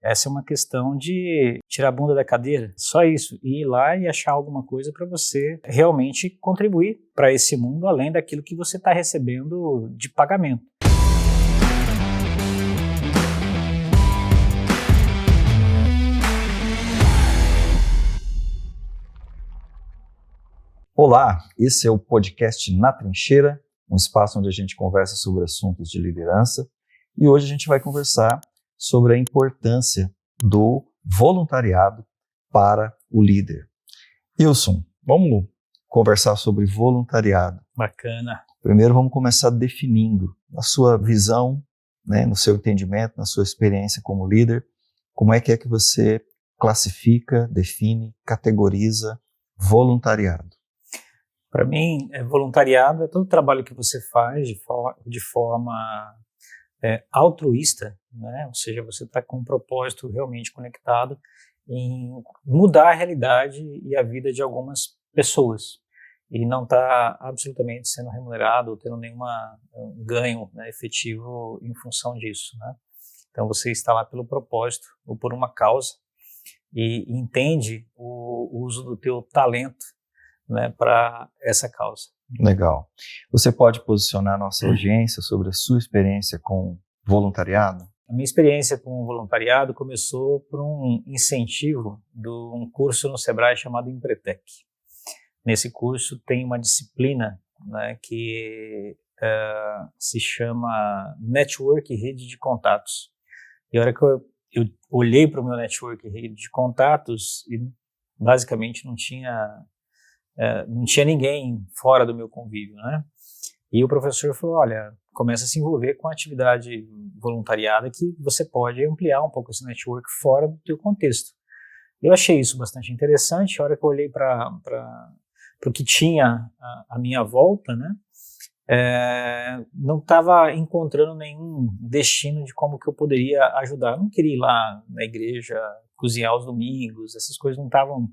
Essa é uma questão de tirar a bunda da cadeira, só isso, e ir lá e achar alguma coisa para você realmente contribuir para esse mundo, além daquilo que você está recebendo de pagamento. Olá, esse é o podcast Na Trincheira, um espaço onde a gente conversa sobre assuntos de liderança, e hoje a gente vai conversar sobre a importância do voluntariado para o líder. Wilson, vamos conversar sobre voluntariado. Bacana. Primeiro vamos começar definindo, na sua visão, no seu entendimento, na sua experiência como líder, como é que você classifica, define, categoriza voluntariado? Para mim, voluntariado é todo o trabalho que você faz de forma altruísta, né? Ou seja, você está com um propósito realmente conectado em mudar a realidade e a vida de algumas pessoas e não está absolutamente sendo remunerado ou tendo nenhum ganho, né, efetivo em função disso, né? Então você está lá pelo propósito ou por uma causa e entende o uso do teu talento, né, para essa causa. Legal. Você pode posicionar a nossa audiência sobre a sua experiência com voluntariado? A minha experiência com voluntariado começou por um incentivo de um curso no Sebrae chamado Empretec. Nesse curso tem uma disciplina, né, que se chama Network e Rede de Contatos. E a hora que eu olhei para o meu network e rede de contatos, e basicamente não tinha ninguém fora do meu convívio, né? E o professor falou, olha, começa a se envolver com a atividade voluntariada que você pode ampliar um pouco esse network fora do teu contexto. Eu achei isso bastante interessante. A hora que eu olhei para o que tinha à minha volta, né? Não estava encontrando nenhum destino de como que eu poderia ajudar. Eu não queria ir lá na igreja, cozinhar aos domingos, essas coisas não estavam...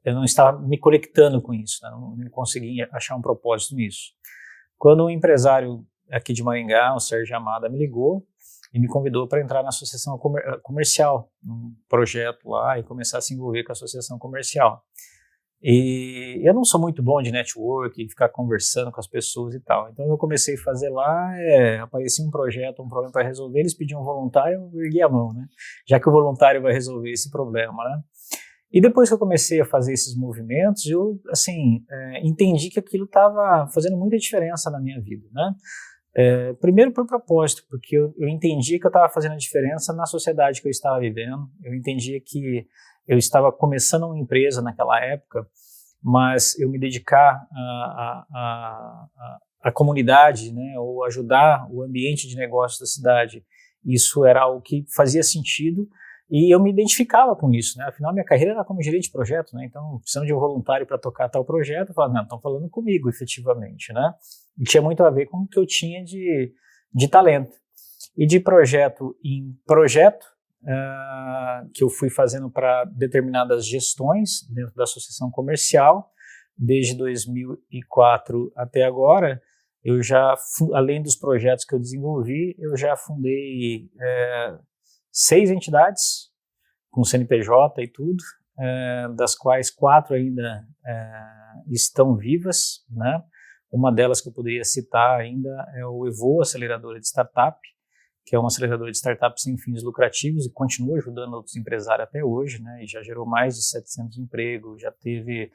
Eu não estava me conectando com isso, né? Não conseguia achar um propósito nisso. Quando um empresário aqui de Maringá, o Sérgio Amada, me ligou e me convidou para entrar na associação comercial, um projeto lá, e começar a se envolver com a associação comercial. E eu não sou muito bom de network, ficar conversando com as pessoas e tal. Então eu comecei a fazer lá, aparecia um projeto, um problema para resolver, eles pediam um voluntário, eu ergui a mão, né? Já que o voluntário vai resolver esse problema, né? E depois que eu comecei a fazer esses movimentos, eu, entendi que aquilo estava fazendo muita diferença na minha vida, né? Primeiro por propósito, porque eu entendi que eu estava fazendo a diferença na sociedade que eu estava vivendo, eu entendia que eu estava começando uma empresa naquela época, mas eu me dedicar à comunidade, né, ou ajudar o ambiente de negócios da cidade, isso era algo que fazia sentido. E eu me identificava com isso, né? Afinal, minha carreira era como gerente de projeto, né? Então, precisando de um voluntário para tocar tal projeto, eu falava, não, estão falando comigo, efetivamente, né? E tinha muito a ver com o que eu tinha de talento. E de projeto em projeto, que eu fui fazendo para determinadas gestões dentro da associação comercial, desde 2004 até agora, eu já, além dos projetos que eu desenvolvi, eu já fundei 6 entidades, com CNPJ e tudo, das quais 4 ainda estão vivas, né? Uma delas que eu poderia citar ainda é o EVO, aceleradora de startup, que é uma aceleradora de startups sem fins lucrativos e continua ajudando outros empresários até hoje, né? E já gerou mais de 700 empregos, já teve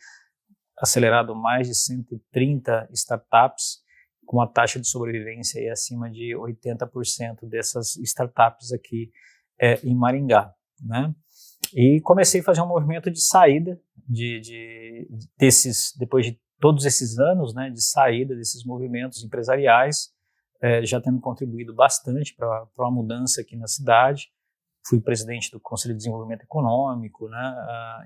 acelerado mais de 130 startups, com uma taxa de sobrevivência aí acima de 80% dessas startups aqui em Maringá, né? E comecei a fazer um movimento de saída depois de todos esses anos, né, de saída desses movimentos empresariais, já tendo contribuído bastante para uma mudança aqui na cidade. Fui presidente do Conselho de Desenvolvimento Econômico, né,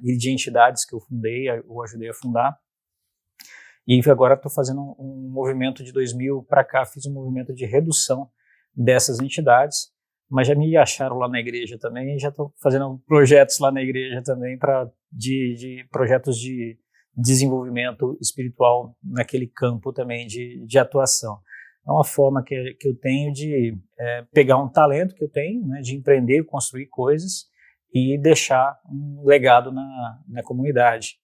e de entidades que eu fundei, ou ajudei a fundar. E agora estou fazendo um movimento de 2000 para cá, fiz um movimento de redução dessas entidades, mas já me acharam lá na igreja também, já estou fazendo projetos lá na igreja também de projetos de desenvolvimento espiritual naquele campo também de atuação. É uma forma que eu tenho de pegar um talento que eu tenho, né, de empreender, construir coisas e deixar um legado na comunidade.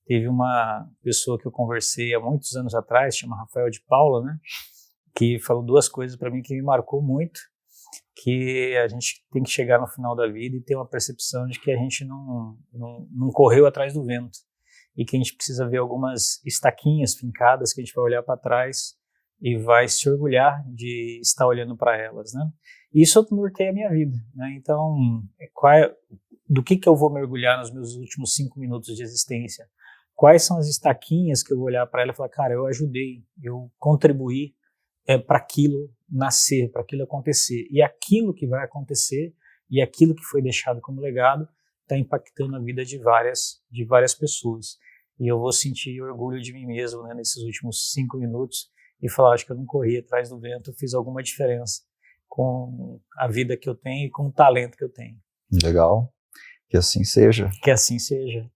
Teve uma pessoa que eu conversei há muitos anos atrás, chama Rafael de Paula, né, que falou duas coisas para mim que me marcou muito, que a gente tem que chegar no final da vida e ter uma percepção de que a gente não correu atrás do vento e que a gente precisa ver algumas estaquinhas fincadas que a gente vai olhar para trás e vai se orgulhar de estar olhando para elas, né? Isso norteia a minha vida, né? Então, do que eu vou mergulhar nos meus últimos 5 minutos de existência? Quais são as estaquinhas que eu vou olhar para ela e falar, cara, eu ajudei, eu contribuí para aquilo nascer, para aquilo acontecer. E aquilo que vai acontecer e aquilo que foi deixado como legado está impactando a vida de várias pessoas. E eu vou sentir orgulho de mim mesmo, né, nesses últimos 5 minutos e falar, acho que eu não corri atrás do vento, fiz alguma diferença com a vida que eu tenho e com o talento que eu tenho. Legal. Que assim seja. Que assim seja.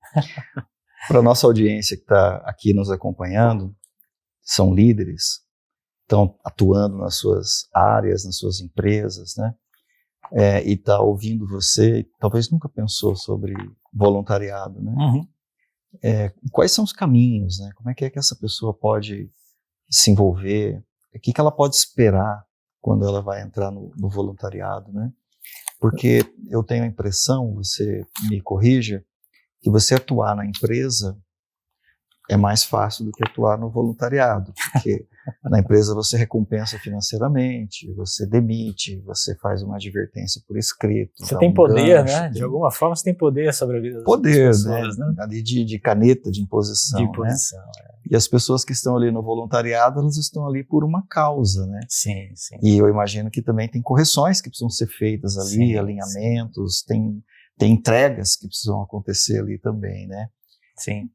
Para a nossa audiência que está aqui nos acompanhando, são líderes, estão atuando nas suas áreas, nas suas empresas, né? E está ouvindo você, talvez nunca pensou sobre voluntariado, né? Uhum. Quais são os caminhos, né? Como é que essa pessoa pode se envolver? O que ela pode esperar quando ela vai entrar no voluntariado, né? Porque eu tenho a impressão, você me corrija, que você atuar na empresa é mais fácil do que atuar no voluntariado, porque na empresa você recompensa financeiramente, você demite, você faz uma advertência por escrito. Você tem poder, né? De alguma forma você tem poder sobre a vida das pessoas, né? Ali de caneta, de imposição. De imposição, né? E as pessoas que estão ali no voluntariado, elas estão ali por uma causa, né? Sim, sim. E eu imagino que também tem correções que precisam ser feitas ali, sim, alinhamentos, sim. Tem entregas que precisam acontecer ali também, né? Sim.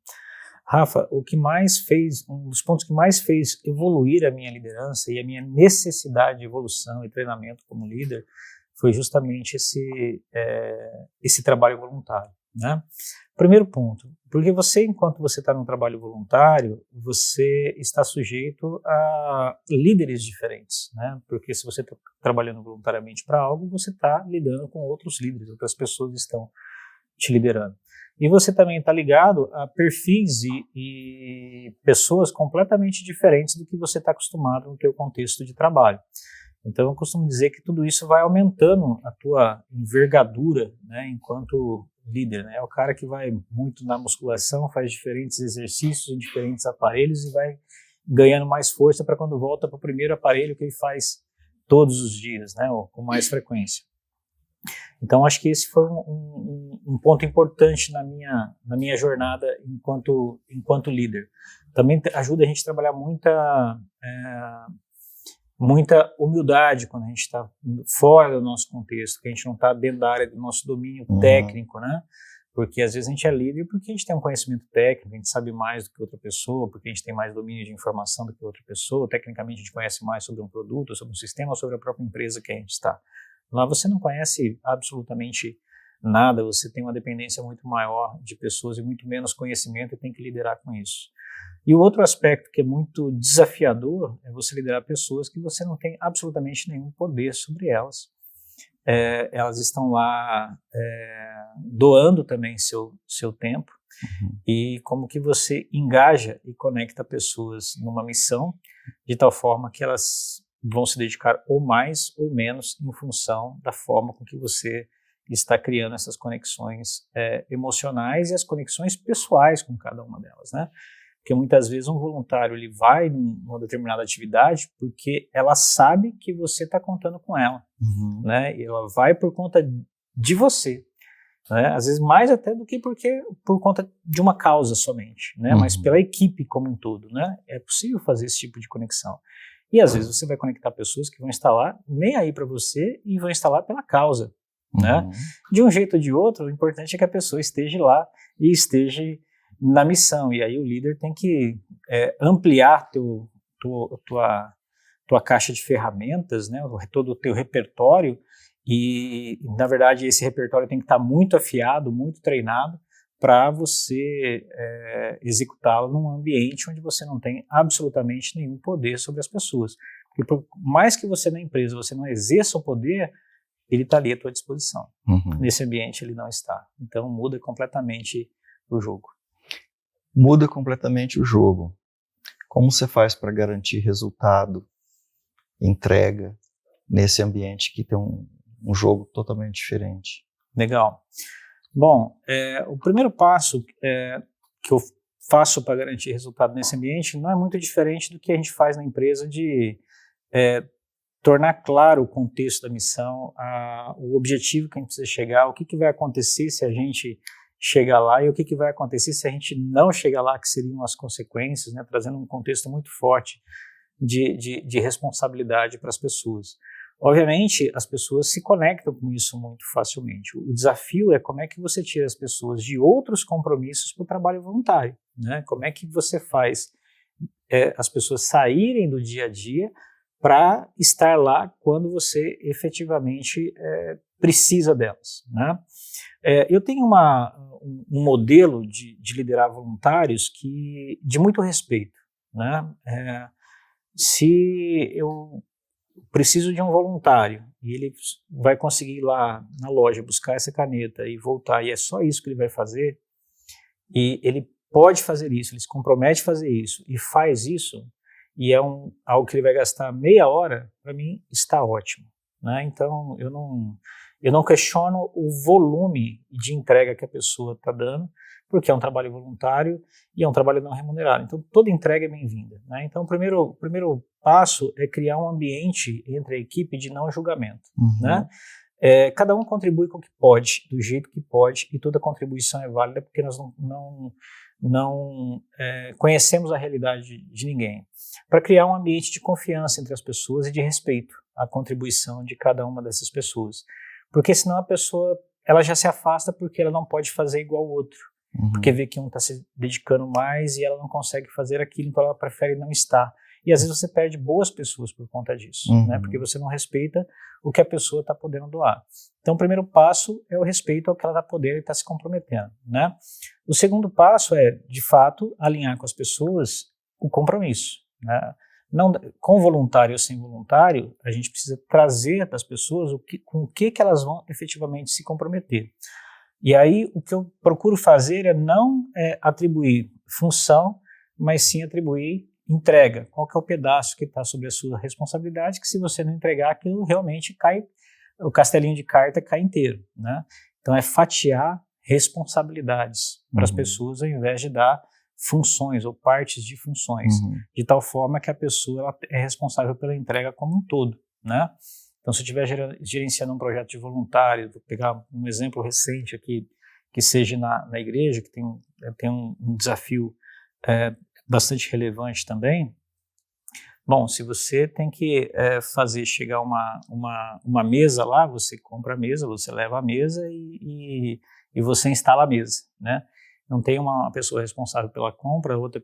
Rafa, um dos pontos que mais fez evoluir a minha liderança e a minha necessidade de evolução e treinamento como líder foi justamente esse trabalho voluntário, né? Primeiro ponto, porque enquanto você está num trabalho voluntário, você está sujeito a líderes diferentes, né? Porque se você está trabalhando voluntariamente para algo, você está lidando com outros líderes, outras pessoas estão te liderando. E você também está ligado a perfis e pessoas completamente diferentes do que você está acostumado no teu contexto de trabalho. Então eu costumo dizer que tudo isso vai aumentando a tua envergadura, né, enquanto líder, né? É o cara que vai muito na musculação, faz diferentes exercícios em diferentes aparelhos e vai ganhando mais força para quando volta para o primeiro aparelho que ele faz todos os dias, né, ou com mais frequência. Então acho que esse foi um ponto importante na minha jornada enquanto líder. Também ajuda a gente a trabalhar muita humildade quando a gente está fora do nosso contexto, que a gente não está dentro da área do nosso domínio técnico, né? Porque às vezes a gente é líder porque a gente tem um conhecimento técnico, a gente sabe mais do que outra pessoa, porque a gente tem mais domínio de informação do que outra pessoa, tecnicamente a gente conhece mais sobre um produto, sobre um sistema, ou sobre a própria empresa que a gente está. Lá você não conhece absolutamente nada, você tem uma dependência muito maior de pessoas e muito menos conhecimento e tem que liderar com isso. E o outro aspecto que é muito desafiador é você liderar pessoas que você não tem absolutamente nenhum poder sobre elas. Elas estão lá doando também seu tempo, e como que você engaja e conecta pessoas numa missão de tal forma que elas vão se dedicar ou mais ou menos em função da forma com que você está criando essas conexões emocionais e as conexões pessoais com cada uma delas, né? Porque muitas vezes um voluntário ele vai numa determinada atividade porque ela sabe que você está contando com ela, né? E ela vai por conta de você, né? Às vezes mais até do que por conta de uma causa somente, né? Mas pela equipe como um todo, né? É possível fazer esse tipo de conexão. E às vezes você vai conectar pessoas que vão estar lá nem aí para você e vão estar lá pela causa, né? De um jeito ou de outro, o importante é que a pessoa esteja lá e esteja na missão. E aí o líder tem que ampliar tua caixa de ferramentas, né? Todo o teu repertório. E, na verdade, esse repertório tem que estar muito afiado, muito treinado para você executá-lo num ambiente onde você não tem absolutamente nenhum poder sobre as pessoas. Porque por mais que você na empresa você não exerça o poder, ele está ali à tua disposição. Uhum. Nesse ambiente ele não está. Então muda completamente o jogo. Muda completamente o jogo. Como você faz para garantir resultado, entrega, nesse ambiente que tem um jogo totalmente diferente? Legal. Bom, o primeiro passo que eu faço para garantir resultado nesse ambiente não é muito diferente do que a gente faz na empresa de tornar claro o contexto da missão, o objetivo que a gente precisa chegar, o que vai acontecer se a gente chegar lá e o que vai acontecer se a gente não chegar lá, que seriam as consequências, né, trazendo um contexto muito forte de responsabilidade para as pessoas. Obviamente, as pessoas se conectam com isso muito facilmente. O desafio é como é que você tira as pessoas de outros compromissos para o trabalho voluntário, né? Como é que você faz as pessoas saírem do dia a dia para estar lá quando você efetivamente precisa delas, né? Eu tenho um modelo de liderar voluntários de muito respeito, né? Se eu preciso de um voluntário e ele vai conseguir ir lá na loja buscar essa caneta e voltar, e é só isso que ele vai fazer, e ele pode fazer isso, ele se compromete a fazer isso e faz isso, e é algo que ele vai gastar meia hora, para mim está ótimo, né? Então eu não questiono o volume de entrega que a pessoa está dando, porque é um trabalho voluntário e é um trabalho não remunerado. Então, toda entrega é bem-vinda, né? Então, o primeiro passo é criar um ambiente entre a equipe de não julgamento, né? Cada um contribui com o que pode, do jeito que pode, e toda contribuição é válida, porque nós não conhecemos a realidade de ninguém. Para criar um ambiente de confiança entre as pessoas e de respeito à contribuição de cada uma dessas pessoas. Porque senão a pessoa ela já se afasta porque ela não pode fazer igual o outro. Porque vê que um está se dedicando mais e ela não consegue fazer aquilo, então ela prefere não estar. E às vezes você perde boas pessoas por conta disso, né? Porque você não respeita o que a pessoa está podendo doar. Então o primeiro passo é o respeito ao que ela está podendo e está se comprometendo, né? O segundo passo é, de fato, alinhar com as pessoas o compromisso, né? Não, com voluntário ou sem voluntário, a gente precisa trazer das pessoas com o que elas vão efetivamente se comprometer. E aí o que eu procuro fazer é não atribuir função, mas sim atribuir entrega. Qual que é o pedaço que está sob a sua responsabilidade, que se você não entregar, aquilo realmente cai, o castelinho de carta cai inteiro, né? Então é fatiar responsabilidades para as pessoas ao invés de dar funções ou partes de funções, de tal forma que a pessoa ela é responsável pela entrega como um todo, né? Então, se eu estiver gerenciando um projeto de voluntário, vou pegar um exemplo recente aqui, que seja na igreja, que tem um desafio bastante relevante também. Bom, se você tem que fazer chegar uma mesa lá, você compra a mesa, você leva a mesa e você instala a mesa, né? Não tem uma pessoa responsável pela compra, outra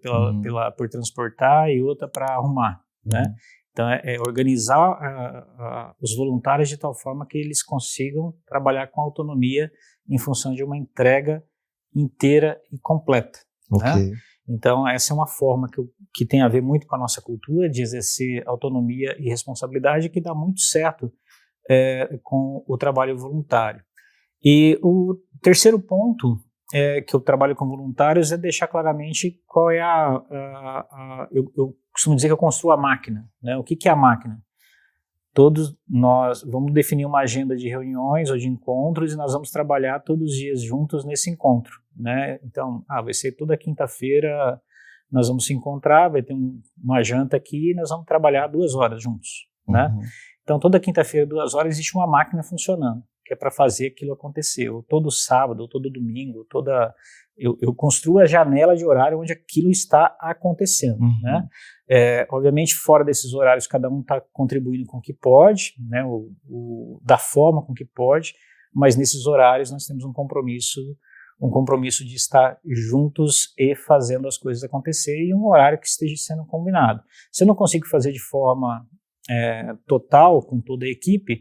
por transportar e outra para arrumar, né? Então, organizar os voluntários de tal forma que eles consigam trabalhar com autonomia em função de uma entrega inteira e completa, né? Então, essa é uma forma que tem a ver muito com a nossa cultura de exercer autonomia e responsabilidade, que dá muito certo com o trabalho voluntário. E o terceiro ponto que eu trabalho com voluntários é deixar claramente qual é eu costumo dizer que eu construo a máquina, né? O que é a máquina? Todos nós vamos definir uma agenda de reuniões ou de encontros e nós vamos trabalhar todos os dias juntos nesse encontro, né? Então, vai ser toda quinta-feira, nós vamos se encontrar, vai ter uma janta aqui e nós vamos trabalhar 2 horas juntos, né? Então, toda quinta-feira, 2 horas, existe uma máquina funcionando, que é para fazer aquilo acontecer, ou todo sábado, ou todo domingo, eu construo a janela de horário onde aquilo está acontecendo, né? Obviamente, fora desses horários, cada um está contribuindo com o que pode, né? Da forma com que pode, mas nesses horários nós temos um compromisso de estar juntos e fazendo as coisas acontecer em um horário que esteja sendo combinado. Se eu não consigo fazer de forma total com toda a equipe,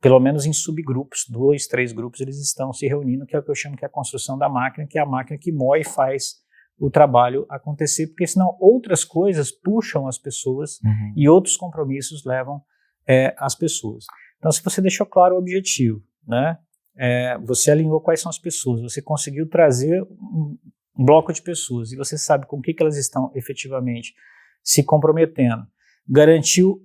pelo menos em subgrupos, 2, 3 grupos, eles estão se reunindo, que é o que eu chamo que é a construção da máquina, que é a máquina que moe e faz o trabalho acontecer, porque senão outras coisas puxam as pessoas e outros compromissos levam as pessoas. Então, se você deixou claro o objetivo, né, você alinhou quais são as pessoas, você conseguiu trazer um bloco de pessoas e você sabe com o que elas estão efetivamente se comprometendo, garantiu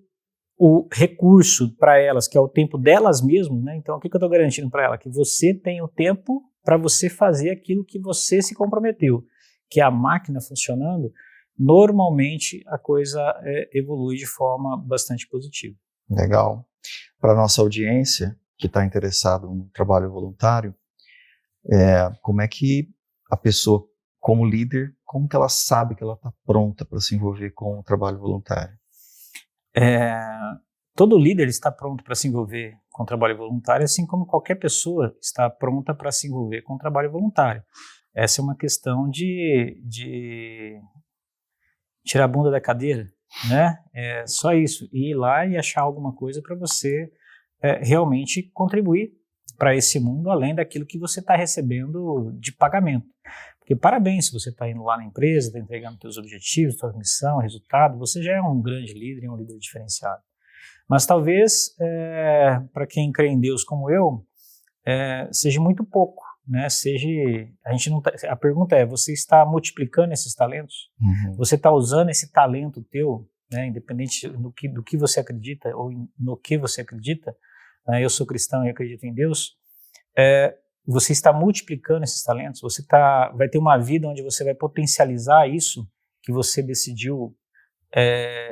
o recurso para elas, que é o tempo delas mesmas, né? Então, o que eu estou garantindo para ela? Que você tem o tempo para você fazer aquilo que você se comprometeu, que é a máquina funcionando. Normalmente, a coisa evolui de forma bastante positiva. Legal. Para a nossa audiência que está interessada no trabalho voluntário, como é que a pessoa, como líder, como que ela sabe que ela está pronta para se envolver com o trabalho voluntário? Todo líder está pronto para se envolver com o trabalho voluntário, assim como qualquer pessoa está pronta para se envolver com o trabalho voluntário. Essa é uma questão de tirar a bunda da cadeira, né? É só isso, ir lá e achar alguma coisa para você realmente contribuir para esse mundo, além daquilo que você está recebendo de pagamento. Porque parabéns se você está indo lá na empresa, está entregando seus objetivos, sua missão, resultado, você já é um grande líder e um líder diferenciado. Mas talvez, para quem crê em Deus como eu, seja muito pouco, né? A pergunta é, você está multiplicando esses talentos? Uhum. Você está usando esse talento teu, né, independente do que você acredita ou no que você acredita, eu sou cristão e acredito em Deus, você está multiplicando esses talentos, vai ter uma vida onde você vai potencializar isso que você decidiu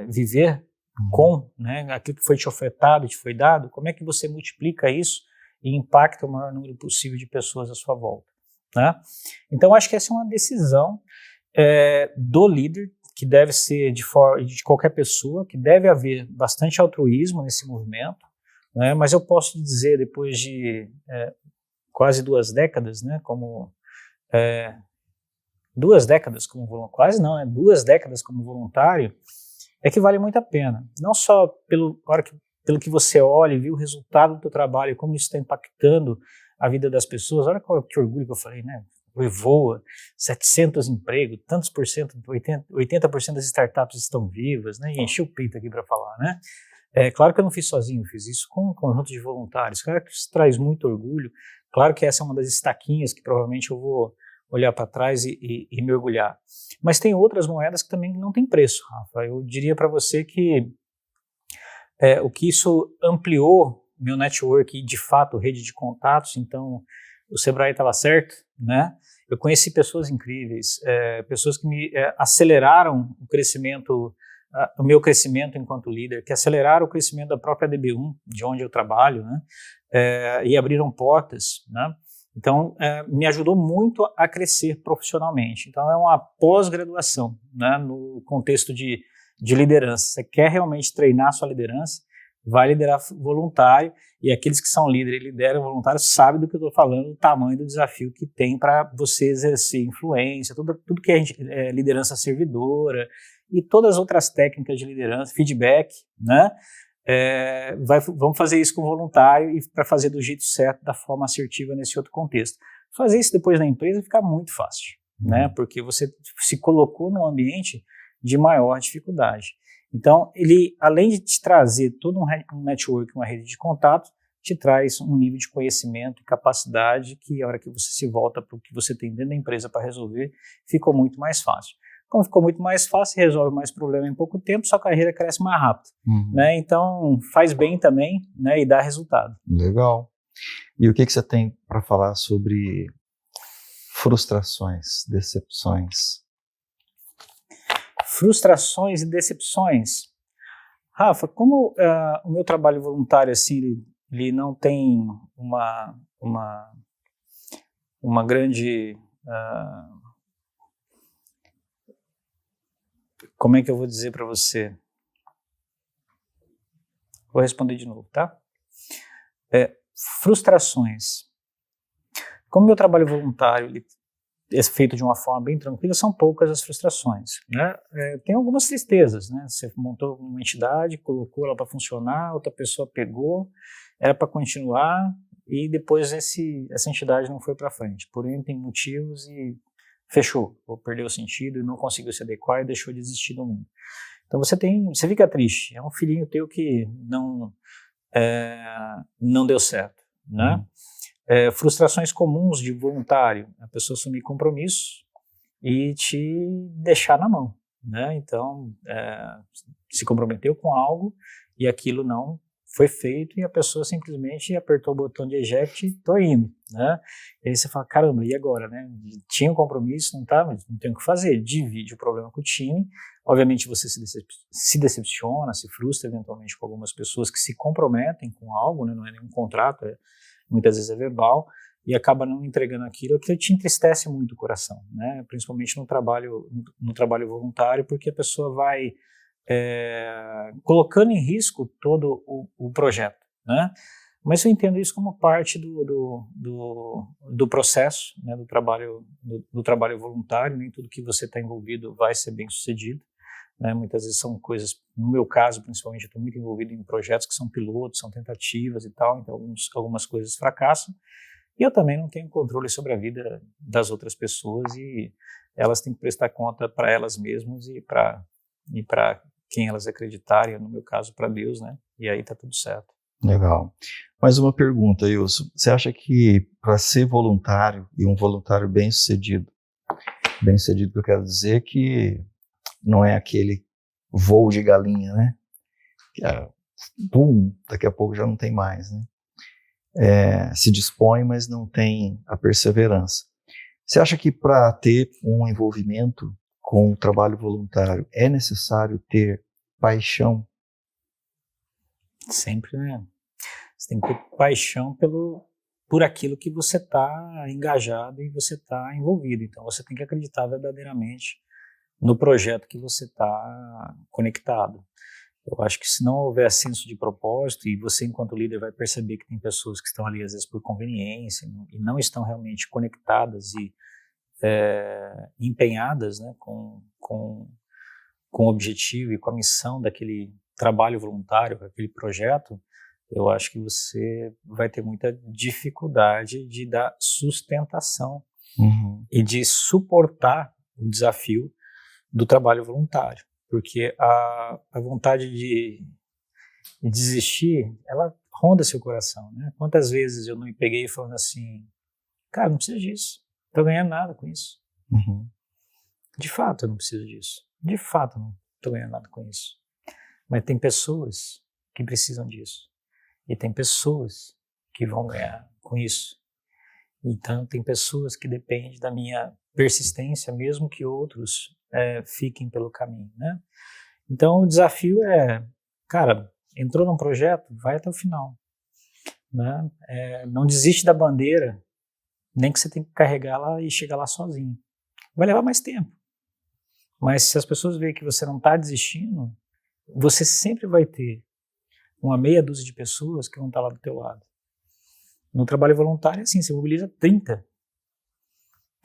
viver com, né, aquilo que foi te ofertado, te foi dado, como é que você multiplica isso e impacta o maior número possível de pessoas à sua volta, né? Então, acho que essa é uma decisão do líder, que deve ser de qualquer pessoa, que deve haver bastante altruísmo nesse movimento, né? Mas eu posso dizer, depois de quase 2 décadas, né, como 2 décadas como voluntário, quase não, né, 2 décadas como voluntário, que vale muito a pena. Não só pelo que você olha e vê o resultado do teu trabalho, como isso está impactando a vida das pessoas. Olha que orgulho que eu falei, né? O Evoa, 700 empregos, tantos por cento, 80% das startups estão vivas, né? E enchi o peito aqui para falar, né? Claro que eu não fiz sozinho, eu fiz isso com um conjunto de voluntários. Claro que isso traz muito orgulho. Claro que essa é uma das estaquinhas que provavelmente eu vou olhar para trás e me orgulhar. Mas tem outras moedas que também não tem preço, Rafa. Eu diria para você que o que isso ampliou meu network e, de fato, rede de contatos. Então, o Sebrae estava certo, né? Eu conheci pessoas incríveis, pessoas que me aceleraram o meu crescimento enquanto líder, que aceleraram o crescimento da própria DB1, de onde eu trabalho, né? E abriram portas, né? Então, me ajudou muito a crescer profissionalmente. Então, é uma pós-graduação, né, no contexto de liderança. Você quer realmente treinar a sua liderança, vai liderar voluntário, e aqueles que são líderes e lideram voluntário sabem do que eu estou falando, o tamanho do desafio que tem para você exercer influência, tudo que é liderança servidora e todas as outras técnicas de liderança, feedback, né? Vamos fazer isso com voluntário e para fazer do jeito certo, da forma assertiva nesse outro contexto. Fazer isso depois na empresa fica muito fácil, né? Porque você se colocou num ambiente de maior dificuldade. Então, ele, além de te trazer todo um network, uma rede de contatos, te traz um nível de conhecimento e capacidade que, a hora que você se volta para o que você tem dentro da empresa para resolver, ficou muito mais fácil. Como ficou muito mais fácil, resolve mais problema em pouco tempo, sua carreira cresce mais rápido. Né? Então, faz bem também, né? E dá resultado. Legal. E o que você tem para falar sobre frustrações, decepções? Frustrações e decepções. Rafa, como o meu trabalho voluntário assim, ele não tem uma grande... como é que eu vou dizer para você? Vou responder de novo, tá? Frustrações. Como meu trabalho voluntário ele é feito de uma forma bem tranquila, são poucas as frustrações, né? Tem algumas tristezas, né? Você montou uma entidade, colocou ela para funcionar, outra pessoa pegou, era para continuar e depois essa entidade não foi para frente, por N tem motivos e fechou, ou perdeu o sentido e não conseguiu se adequar e deixou de existir no mundo. Então você fica triste, é um filhinho teu que não não deu certo, né? Frustrações comuns de voluntário, a pessoa assumir compromisso e te deixar na mão, né? Então, se comprometeu com algo e aquilo não foi feito e a pessoa simplesmente apertou o botão de eject e tô indo, né? E aí você fala, caramba, e agora, né? Tinha um compromisso, não tá, mas não tem o que fazer, divide o problema com o time. Obviamente você se decepciona, se frustra eventualmente com algumas pessoas que se comprometem com algo, né? Não é nenhum contrato, muitas vezes é verbal, e acaba não entregando aquilo que te entristece muito o coração, né? Principalmente no trabalho voluntário, porque a pessoa vai colocando em risco todo o projeto, né? Mas eu entendo isso como parte do processo, né, do trabalho voluntário. Nem tudo que você está envolvido vai ser bem sucedido, né? Muitas vezes são coisas, no meu caso principalmente, eu estou muito envolvido em projetos que são pilotos, são tentativas e tal, então algumas coisas fracassam. E eu também não tenho controle sobre a vida das outras pessoas e elas têm que prestar conta para elas mesmas e para quem elas acreditarem, no meu caso para Deus, né? E aí tá tudo certo. Legal. Mais uma pergunta, Wilson. Você acha que para ser voluntário e um voluntário bem-sucedido que eu quero dizer que não é aquele voo de galinha, né? Que daqui a pouco já não tem mais, né? Se dispõe, mas não tem a perseverança. Você acha que para ter um envolvimento com o trabalho voluntário é necessário ter paixão? Sempre, né? Você tem que ter paixão por aquilo que você está engajado e você está envolvido. Então você tem que acreditar verdadeiramente no projeto que você está conectado. Eu acho que se não houver senso de propósito, e você enquanto líder vai perceber que tem pessoas que estão ali às vezes por conveniência e não estão realmente conectadas e empenhadas, né, com o objetivo e com a missão daquele trabalho voluntário, com aquele projeto, eu acho que você vai ter muita dificuldade de dar sustentação e de suportar o desafio do trabalho voluntário. Porque a vontade de desistir, ela ronda seu coração, né? Quantas vezes eu não me peguei falando assim, cara, não precisa disso, não tô ganhando nada com isso. De fato eu não preciso disso, de fato eu não tô ganhando nada com isso. Mas tem pessoas que precisam disso, e tem pessoas que vão ganhar com isso. Então tem pessoas que dependem da minha persistência, mesmo que outros fiquem pelo caminho, né? Então o desafio cara, entrou num projeto, vai até o final, né? Não desiste da bandeira, nem que você tenha que carregá-la e chegar lá sozinho. Vai levar mais tempo, mas se as pessoas verem que você não está desistindo, você sempre vai ter uma meia dúzia de pessoas que vão estar lá do teu lado. No trabalho voluntário, assim, você mobiliza 30,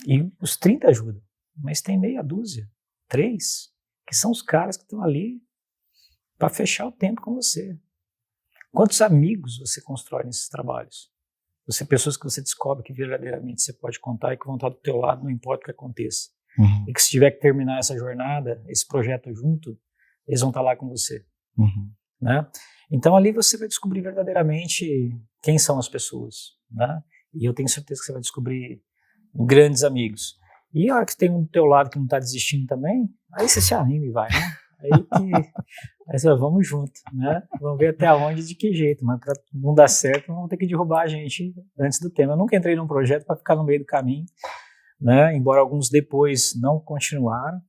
e os 30 ajudam, mas tem meia dúzia, 3, que são os caras que estão ali para fechar o tempo com você. Quantos amigos você constrói nesses trabalhos? Pessoas que você descobre que verdadeiramente você pode contar e que vão estar do teu lado, não importa o que aconteça. E que se tiver que terminar essa jornada, esse projeto junto, eles vão estar lá com você. Né? Então ali você vai descobrir verdadeiramente quem são as pessoas, né? E eu tenho certeza que você vai descobrir grandes amigos. E a hora que tem um do teu lado que não está desistindo também, aí você se anima e vai, né? Aí você vai, vamos junto, né? Vamos ver até onde, de que jeito, mas para não dar certo, vamos ter que derrubar a gente antes do tempo. Eu nunca entrei num projeto para ficar no meio do caminho, né? Embora alguns depois não continuaram,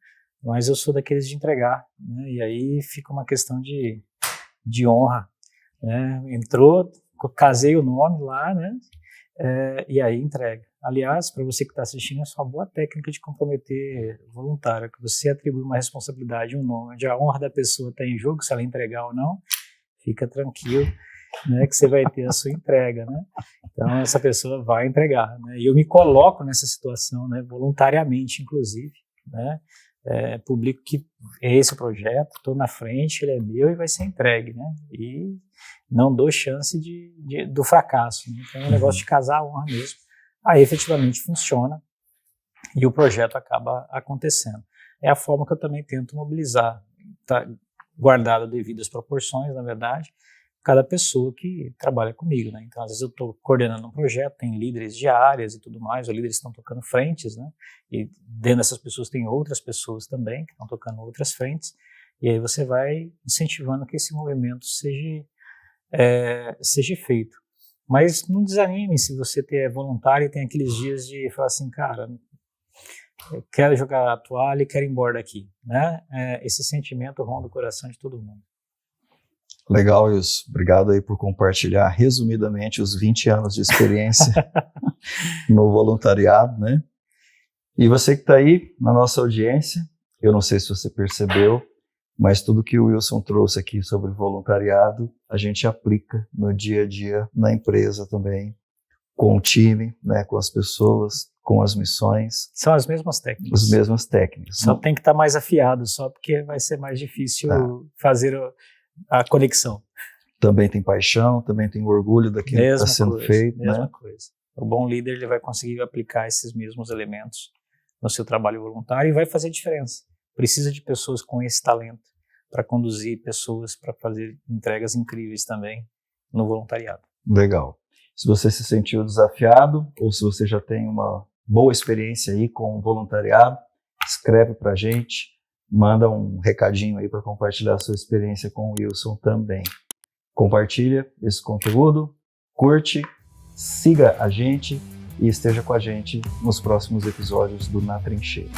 mas eu sou daqueles de entregar, né? E aí fica uma questão de honra, né? Entrou, casei o nome lá, né? E aí entrega. Aliás, para você que está assistindo, é só uma boa técnica de comprometer voluntário, que você atribui uma responsabilidade, um nome, onde a honra da pessoa está em jogo, se ela entregar ou não, fica tranquilo, né, que você vai ter a sua entrega, né? Então essa pessoa vai entregar, né? E eu me coloco nessa situação, né, voluntariamente, inclusive, né? Publico que é esse o projeto, estou na frente, ele é meu e vai ser entregue, né? E não dou chance do fracasso, né? Então é um negócio de casar a honra mesmo. Aí efetivamente funciona e o projeto acaba acontecendo. É a forma que eu também tento mobilizar, tá guardado devido às proporções, na verdade, cada pessoa que trabalha comigo, né? Então, às vezes eu estou coordenando um projeto, tem líderes de áreas e tudo mais, os líderes estão tocando frentes, né? E dentro dessas pessoas tem outras pessoas também que estão tocando outras frentes, e aí você vai incentivando que esse movimento seja feito. Mas não desanime se você é voluntário e tem aqueles dias de falar assim, cara, eu quero jogar a toalha e quero ir embora daqui, né? Esse sentimento ronda o coração de todo mundo. Legal, Wilson. Obrigado aí por compartilhar resumidamente os 20 anos de experiência no voluntariado, né? E você que está aí na nossa audiência, eu não sei se você percebeu, mas tudo que o Wilson trouxe aqui sobre voluntariado, a gente aplica no dia a dia, na empresa também, com o time, né, com as pessoas, com as missões. São as mesmas técnicas. As mesmas técnicas. Só tem que estar mais afiado, só porque vai ser mais difícil fazer a conexão. Também tem paixão, também tem orgulho daquilo que está sendo feito. Mesma né? coisa. O bom líder ele vai conseguir aplicar esses mesmos elementos no seu trabalho voluntário e vai fazer diferença. Precisa de pessoas com esse talento para conduzir pessoas para fazer entregas incríveis também no voluntariado. Legal. Se você se sentiu desafiado ou se você já tem uma boa experiência aí com o voluntariado, escreve para a gente, manda um recadinho aí para compartilhar a sua experiência com o Wilson também. Compartilha esse conteúdo, curte, siga a gente e esteja com a gente nos próximos episódios do Na Trincheira.